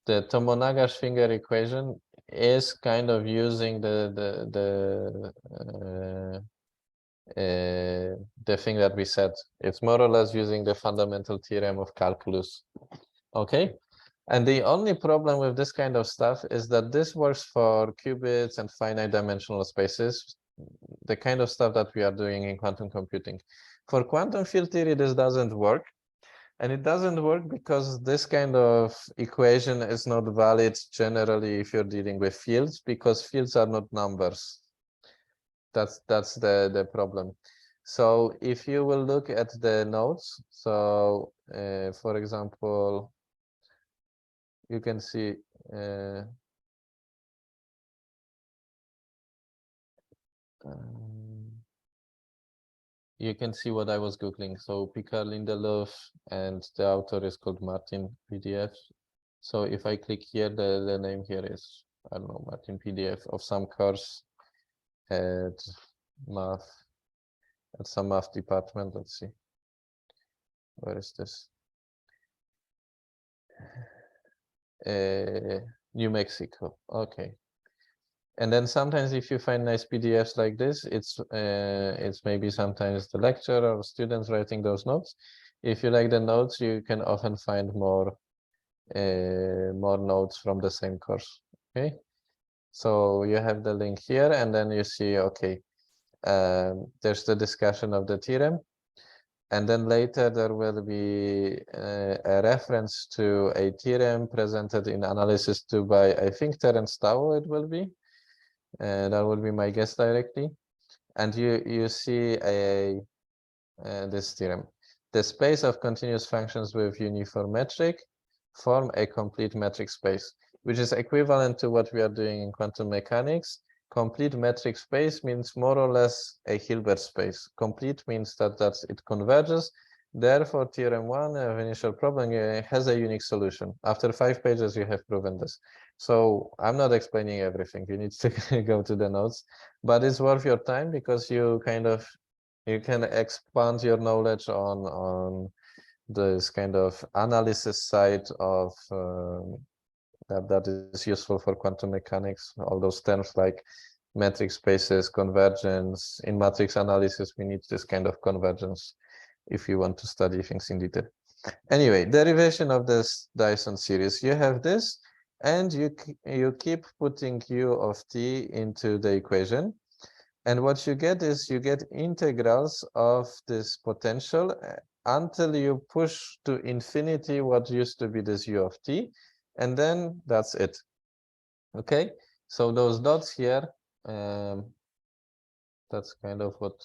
the Tomonaga-Schwinger equation is kind of using the thing that we said. It's more or less using the fundamental theorem of calculus. Okay, and the only problem with this kind of stuff is that this works for qubits and finite dimensional spaces, the kind of stuff that we are doing in quantum computing. For quantum field theory, this doesn't work. And it doesn't work because this kind of equation is not valid generally if you're dealing with fields, because fields are not numbers. That's the problem. So if you will look at the nodes, so for example, you can see you can see what I was Googling. So Picard, Lindelöf, and the author is called Martin PDF. So if I click here, the name here is, I don't know, Martin PDF of some course at some math department. Let's see. Where is this? New Mexico. Okay. And then sometimes if you find nice PDFs like this, it's maybe sometimes the lecturer or students writing those notes. If you like the notes, you can often find more notes from the same course. Okay, so you have the link here, and then you see, okay, there's the discussion of the theorem, and then later there will be a reference to a theorem presented in analysis 2 by, I think, Terence Tao it will be. That will be my guess directly, and you see this theorem. The space of continuous functions with uniform metric form a complete metric space, which is equivalent to what we are doing in quantum mechanics. Complete metric space means more or less a Hilbert space. Complete means that it converges. Therefore, theorem 1 of initial problem has a unique solution. After 5 pages, you have proven this. So I'm not explaining everything. You need to go to the notes, but it's worth your time because you can expand your knowledge on this kind of analysis side of that is useful for quantum mechanics. All those terms like metric spaces, convergence. In matrix analysis, we need this kind of convergence if you want to study things in detail. Anyway, derivation of this Dyson series. You have this, and you keep putting u of t into the equation. And what you get is you get integrals of this potential until you push to infinity what used to be this u of t, and then that's it. Okay, so those dots here, that's kind of what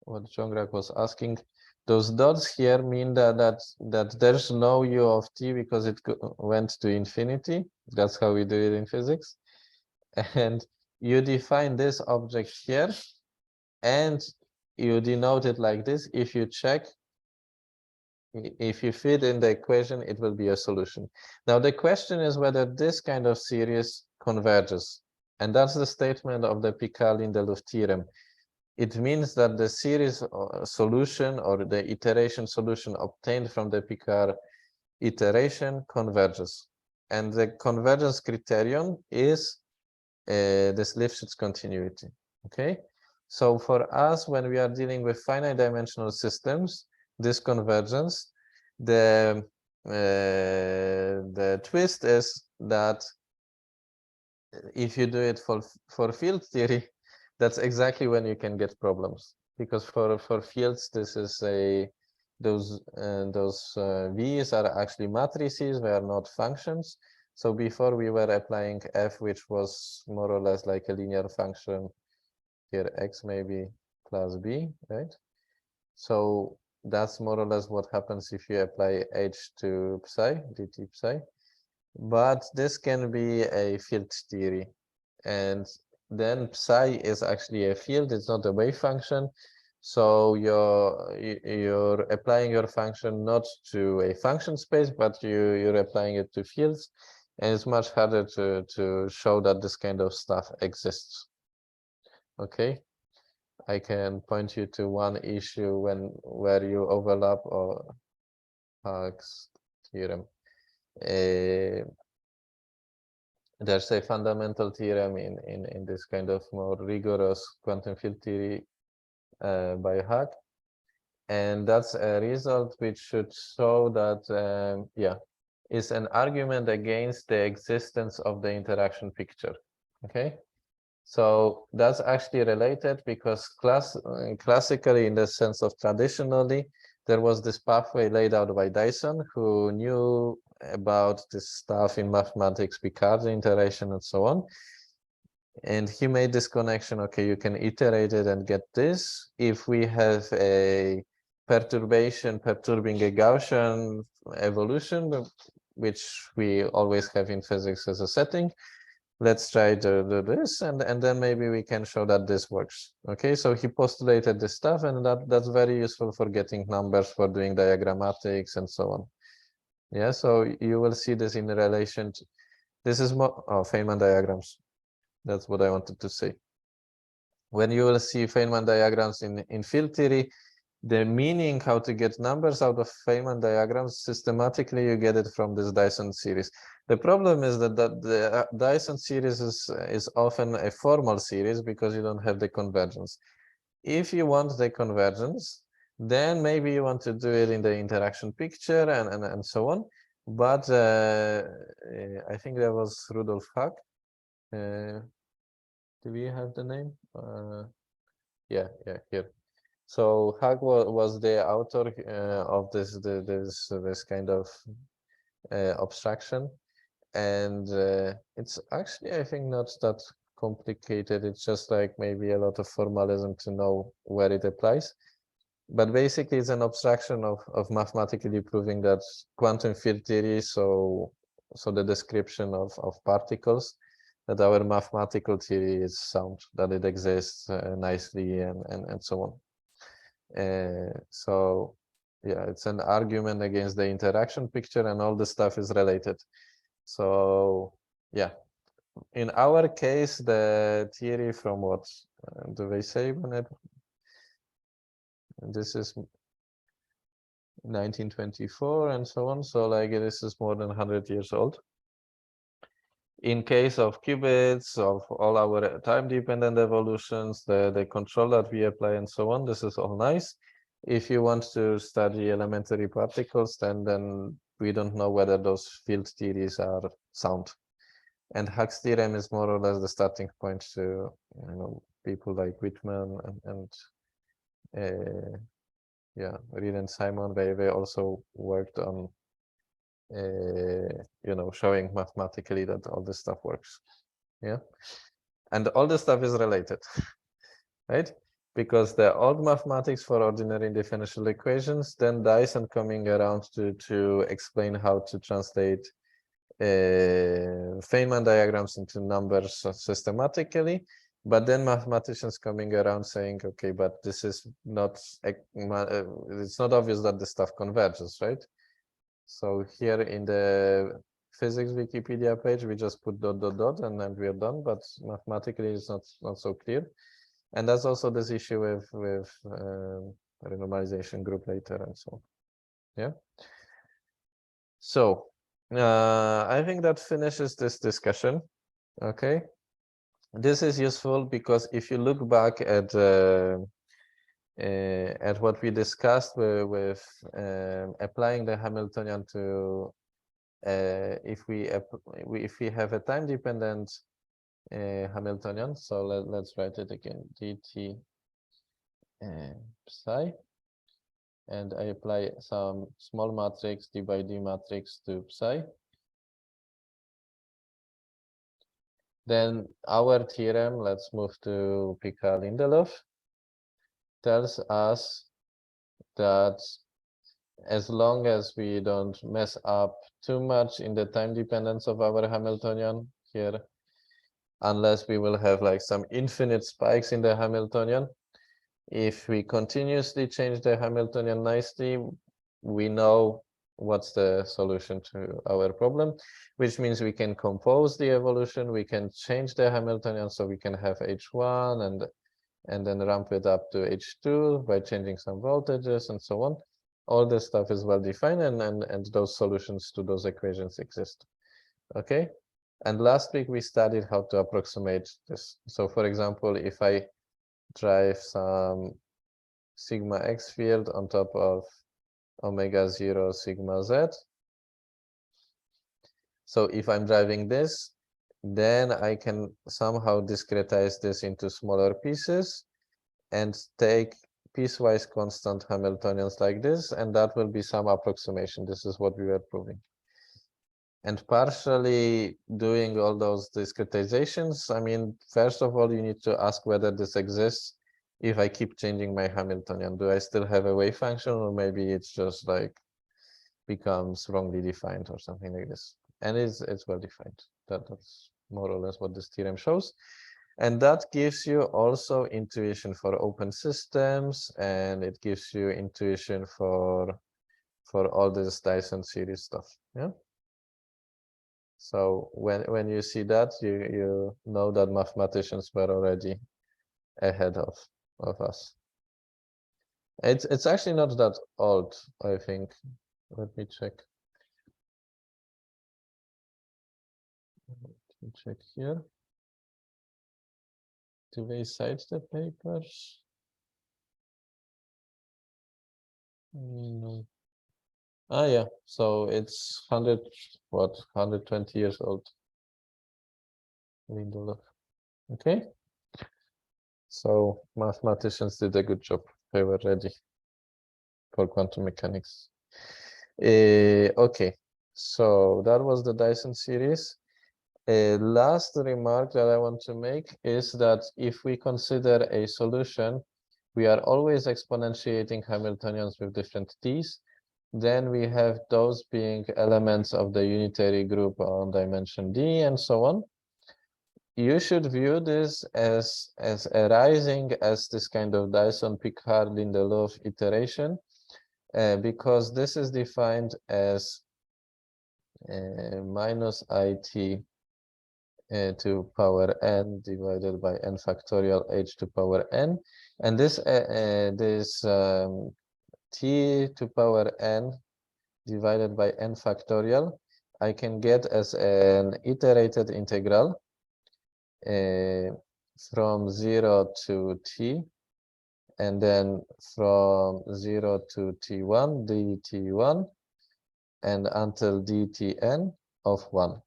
Jongrak was asking. Those dots here mean that there's no u of t because it went to infinity. That's how we do it in physics. And you define this object here, and you denote it like this. If you check, if you fit in the equation, it will be a solution. Now the question is whether this kind of series converges, and that's the statement of the Picard-Lindelöf theorem. It means that the series solution or the iteration solution obtained from the Picard iteration converges, and the convergence criterion is this Lifshitz continuity. Okay, so for us, when we are dealing with finite dimensional systems, this convergence, the twist is that if you do it for field theory, that's exactly when you can get problems, because for fields this is those v's are actually matrices, they are not functions. So before we were applying f, which was more or less like a linear function, here x maybe plus b, right? So that's more or less what happens if you apply h to psi, dt psi. But this can be a field theory, and then psi is actually a field, it's not a wave function. So you're applying your function not to a function space, but you're applying it to fields, and it's much harder to show that this kind of stuff exists. Okay, I can point you to one issue where you overlap or Hugg's theorem. There's a fundamental theorem in this kind of more rigorous quantum field theory by Hug, and that's a result which should show that is an argument against the existence of the interaction picture. Okay, so that's actually related, because classically, in the sense of traditionally, there was this pathway laid out by Dyson, who knew about this stuff in mathematics, Picard iteration and so on. And he made this connection, okay, you can iterate it and get this. If we have a perturbation perturbing a Gaussian evolution, which we always have in physics as a setting, let's try to do this, and then maybe we can show that this works. Okay, so he postulated this stuff, and that's very useful for getting numbers, for doing diagrammatics and so on. Yeah, so you will see this in relation to, this is more Feynman diagrams. That's what I wanted to say. When you will see Feynman diagrams in field theory, the meaning how to get numbers out of Feynman diagrams, systematically you get it from this Dyson series. The problem is that the Dyson series is often a formal series, because you don't have the convergence. If you want the convergence, then maybe you want to do it in the interaction picture and so on. But I think there was Rudolf Hug. Do we have the name? Yeah, here. So Hug was the author of this kind of abstraction, and it's actually, I think, not that complicated. It's just like maybe a lot of formalism to know where it applies. But basically, it's an abstraction of mathematically proving that quantum field theory, so the description of particles, that our mathematical theory is sound, that it exists nicely, and so on. So yeah, it's an argument against the interaction picture, and all the stuff is related. So yeah, in our case, the theory from what do they say when it, this is 1924 and so on, so like this is more than 100 years old. In case of qubits, of all our time-dependent evolutions, the control that we apply and so on, this is all nice. If you want to study elementary particles, then we don't know whether those field theories are sound. And Hugg's theorem is more or less the starting point to, people like Whitman and Reed and Simon. They also worked on showing mathematically that all this stuff works. Yeah, and all this stuff is related, right? Because the old mathematics for ordinary differential equations, then Dyson coming around to explain how to translate Feynman diagrams into numbers systematically, but then mathematicians coming around saying, okay, but this is not, it's not obvious that the stuff converges, right? So here in the physics Wikipedia page, we just put ... and then we are done, but mathematically it's not so clear. And that's also this issue with renormalization group later and so on. Yeah. So I think that finishes this discussion. Okay. This is useful because if you look back at what we discussed with applying the Hamiltonian to if we have a time-dependent Hamiltonian. So let's write it again, dt psi. And I apply some small matrix, d by d matrix to psi. Then our theorem, let's move to Picard Lindelöf, tells us that as long as we don't mess up too much in the time dependence of our Hamiltonian here, unless we will have like some infinite spikes in the Hamiltonian, if we continuously change the Hamiltonian nicely, we know what's the solution to our problem, which means we can compose the evolution, we can change the Hamiltonian, so we can have H1 and then ramp it up to H2 by changing some voltages and so on. All this stuff is well defined, and those solutions to those equations exist. Okay. And last week we studied how to approximate this. So for example, if I drive some sigma x field on top of omega 0 sigma z. So if I'm driving this, then I can somehow discretize this into smaller pieces and take piecewise constant Hamiltonians like this, and that will be some approximation. This is what we were proving. And partially doing all those discretizations, I mean, first of all, you need to ask whether this exists. If I keep changing my Hamiltonian, do I still have a wave function, or maybe it's just like becomes wrongly defined or something like this? And it's well defined. That's more or less what this theorem shows. And that gives you also intuition for open systems, and it gives you intuition for all this Dyson series stuff. Yeah. So when you see that, you know that mathematicians were already ahead of us. It's actually not that old, I think. Let me check. Let me check here. Do they cite the papers? No. Ah, yeah. So it's 120 years old. Lindelöf. Okay. So mathematicians did a good job. They were ready for quantum mechanics. Okay. So that was the Dyson series. Last remark that I want to make is that if we consider a solution, we are always exponentiating Hamiltonians with different t's. Then we have those being elements of the unitary group on dimension d and so on. You should view this as arising as this kind of Dyson-Picard-Lindelöf iteration, because this is defined as minus it to power n divided by n factorial h to power n, and this t to power n divided by n factorial I can get as an iterated integral from 0 to t, and then from 0 to t1 dt1 and until dtn of 1.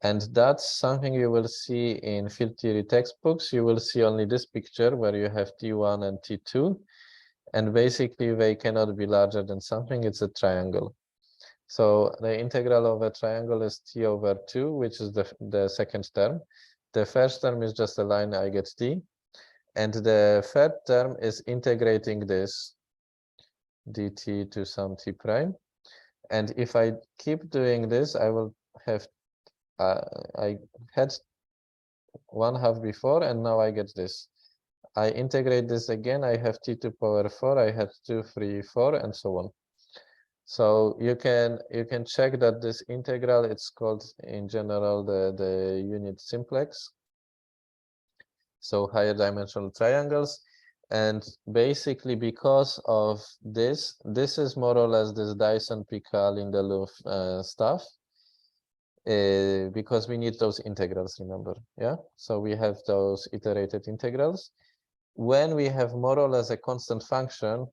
And that's something you will see in field theory textbooks. You will see only this picture where you have T1 and T2. And basically, they cannot be larger than something. It's a triangle. So the integral of a triangle is T over 2, which is the second term. The first term is just a line, I get T. And the third term is integrating this dt to some T prime. And if I keep doing this, I will have I had 1/2 before, and now I get this. I integrate this again, I have t to power 4, I had 2, 3, 4, and so on. So you can check that this integral, it's called in general the unit simplex. So higher dimensional triangles. And basically because of this is more or less this Dyson-Picard-Lindelöf stuff. Because we need those integrals, remember, yeah? So we have those iterated integrals. When we have more or less a constant function,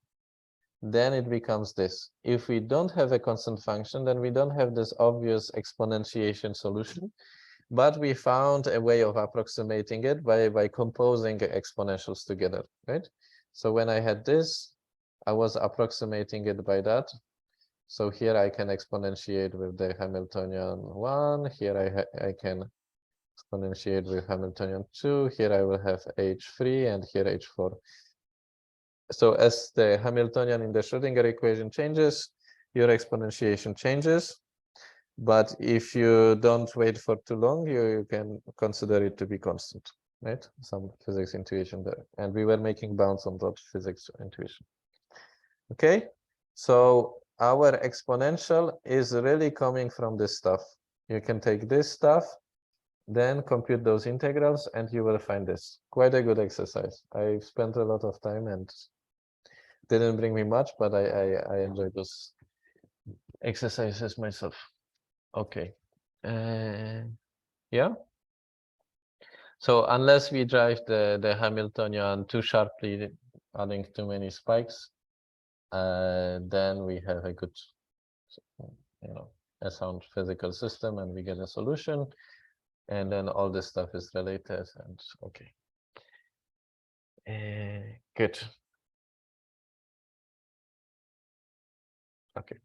then it becomes this. If we don't have a constant function, then we don't have this obvious exponentiation solution. but we found a way of approximating it by composing exponentials together, right? So when I had this, I was approximating it by that. So here I can exponentiate with the Hamiltonian 1. Here I can exponentiate with Hamiltonian 2. Here I will have H3 and here H4. So as the Hamiltonian in the Schrodinger equation changes, your exponentiation changes. But if you don't wait for too long, you can consider it to be constant, right? Some physics intuition there. And we were making bounds on that physics intuition. Okay, so our exponential is really coming from this stuff. You can take this stuff, then compute those integrals, and you will find this. Quite a good exercise. I spent a lot of time and didn't bring me much, but I enjoyed those exercises myself. Okay. Yeah. So unless we drive the Hamiltonian too sharply, adding too many spikes, then we have a good, a sound physical system, and we get a solution, and then all this stuff is related. And okay. Good. Okay.